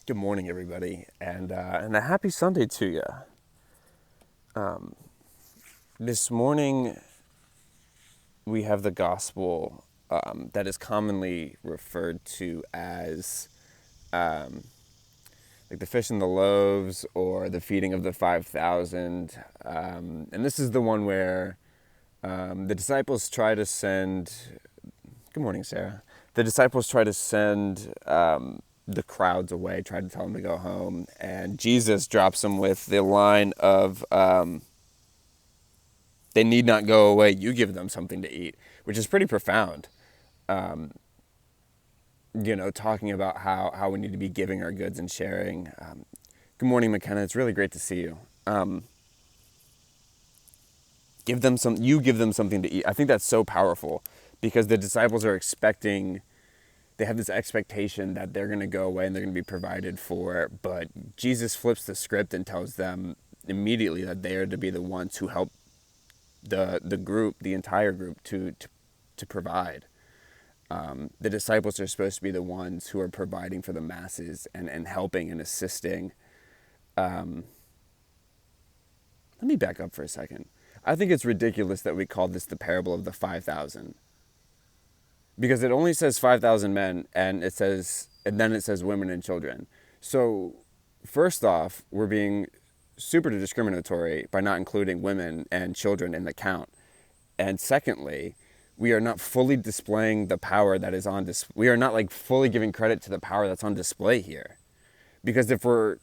Good morning, everybody, and a happy Sunday to you. This morning, we have the gospel that is commonly referred to as like the fish and the loaves or the feeding of the 5,000. And this is the one where the disciples try to send. Good morning, Sarah. The disciples try to send the crowds away, try to tell them to go home, and Jesus drops them with the line of, "They need not go away. You give them something to eat," which is pretty profound. Talking about how we need to be giving our goods and sharing. Good morning, McKenna. It's really great to see you. You give them something to eat. I think that's so powerful because the disciples are expecting. They have this expectation that they're going to go away and they're going to be provided for, but Jesus flips the script and tells them immediately that they are to be the ones who help the group, the entire group, to provide. The disciples are supposed to be the ones who are providing for the masses and helping and assisting. Let me back up for a second. I think it's ridiculous that we call this the parable of the 5,000. Because it only says 5,000 men and then it says women and children. So first off, we're being super discriminatory by not including women and children in the count. And secondly, we are not fully displaying the power that is on display. We are not fully giving credit to the power that's on display here. Because if we're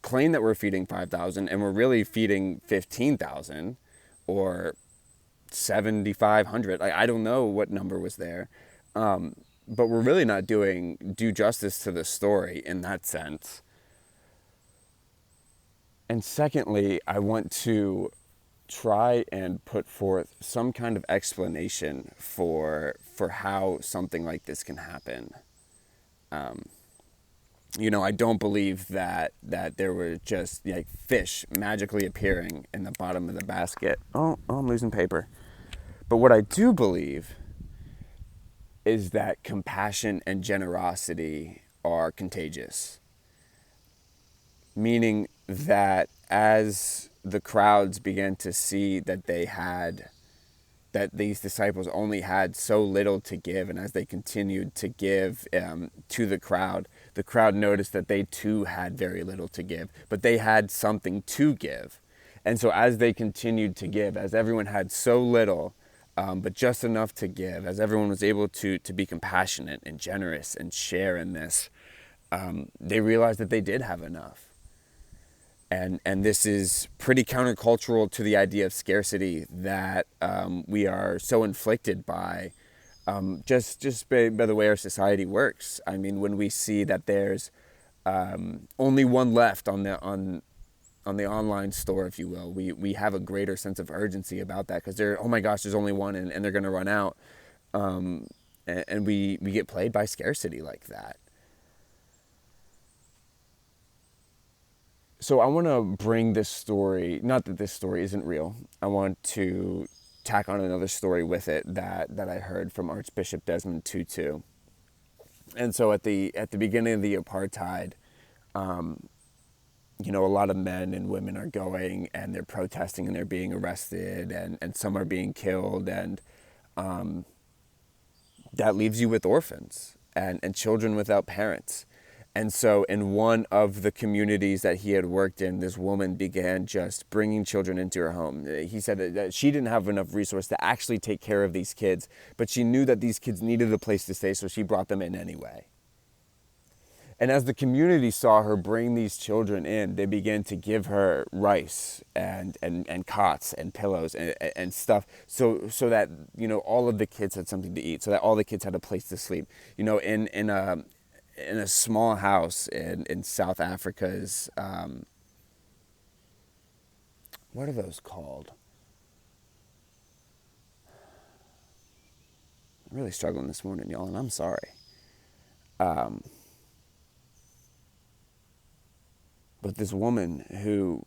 claim that we're feeding 5,000 and we're really feeding 15,000 or 7,500. I don't know what number was there, but we're really not doing due justice to the story in that sense. And secondly, I want to try and put forth some kind of explanation for how something like this can happen. I don't believe that there were just fish magically appearing in the bottom of the basket. Oh, I'm losing paper. But what I do believe is that compassion and generosity are contagious. Meaning that as the crowds began to see that these disciples only had so little to give, and as they continued to give to the crowd noticed that they too had very little to give, but they had something to give. And so as they continued to give, as everyone had so little, but just enough to give, as everyone was able to be compassionate and generous and share in this, they realized that they did have enough. And this is pretty countercultural to the idea of scarcity that we are so inflicted by, just by the way our society works. I mean, when we see that there's only one left on the online store, if you will, we have a greater sense of urgency about that because oh my gosh, there's only one and they're going to run out. And we get played by scarcity like that. So I want to bring this story, not that this story isn't real, I want to tack on another story with it that I heard from Archbishop Desmond Tutu. And so at the beginning of the apartheid, a lot of men and women are going and they're protesting and they're being arrested and some are being killed, and that leaves you with orphans and children without parents. And so in one of the communities that he had worked in, this woman began just bringing children into her home. He said that she didn't have enough resource to actually take care of these kids, but she knew that these kids needed a place to stay, so she brought them in anyway. And as the community saw her bring these children in, they began to give her rice and cots and pillows and stuff so that, all of the kids had something to eat, so that all the kids had a place to sleep. In a small house in South Africa's, what are those called? I'm really struggling this morning, y'all, and I'm sorry. But this woman who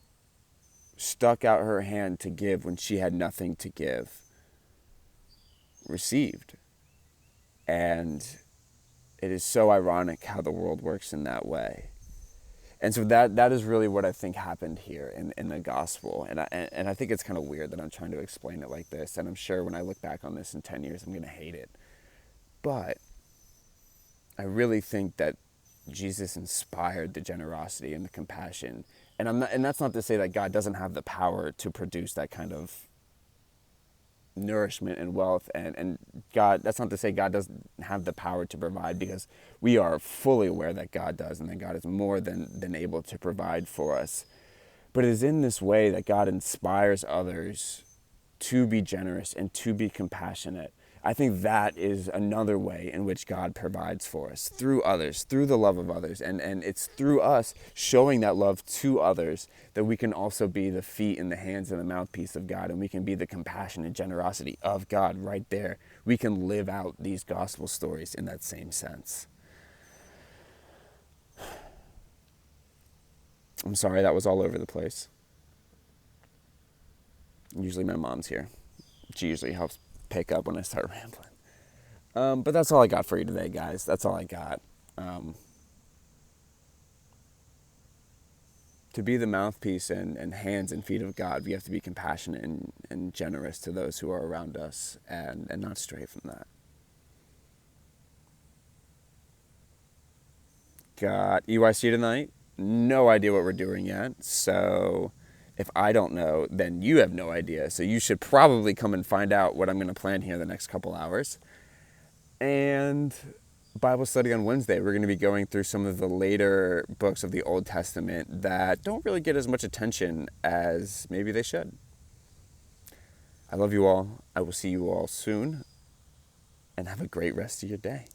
stuck out her hand to give when she had nothing to give received. And it is so ironic how the world works in that way. And so that is really what I think happened here in the gospel. And I think it's kind of weird that I'm trying to explain it like this. And I'm sure when I look back on this in 10 years, I'm going to hate it. But I really think that Jesus inspired the generosity and the compassion. And that's not to say that God doesn't have the power to produce that kind of nourishment and wealth, and God, that's not to say God doesn't have the power to provide, because we are fully aware that God does, and that God is more than able to provide for us. But it is in this way that God inspires others to be generous and to be compassionate. I think that is another way in which God provides for us, through others, through the love of others. And it's through us showing that love to others that we can also be the feet and the hands and the mouthpiece of God, and we can be the compassion and generosity of God right there. We can live out these gospel stories in that same sense. I'm sorry that was all over the place. Usually my mom's here. She usually helps pick up when I start rambling. But that's all I got for you today, guys. That's all I got. To be the mouthpiece and hands and feet of God, we have to be compassionate and generous to those who are around us, and not stray from that. Got EYC tonight. No idea what we're doing yet. So if I don't know, then you have no idea. So you should probably come and find out what I'm going to plan here the next couple hours. And Bible study on Wednesday. We're going to be going through some of the later books of the Old Testament that don't really get as much attention as maybe they should. I love you all. I will see you all soon. And have a great rest of your day.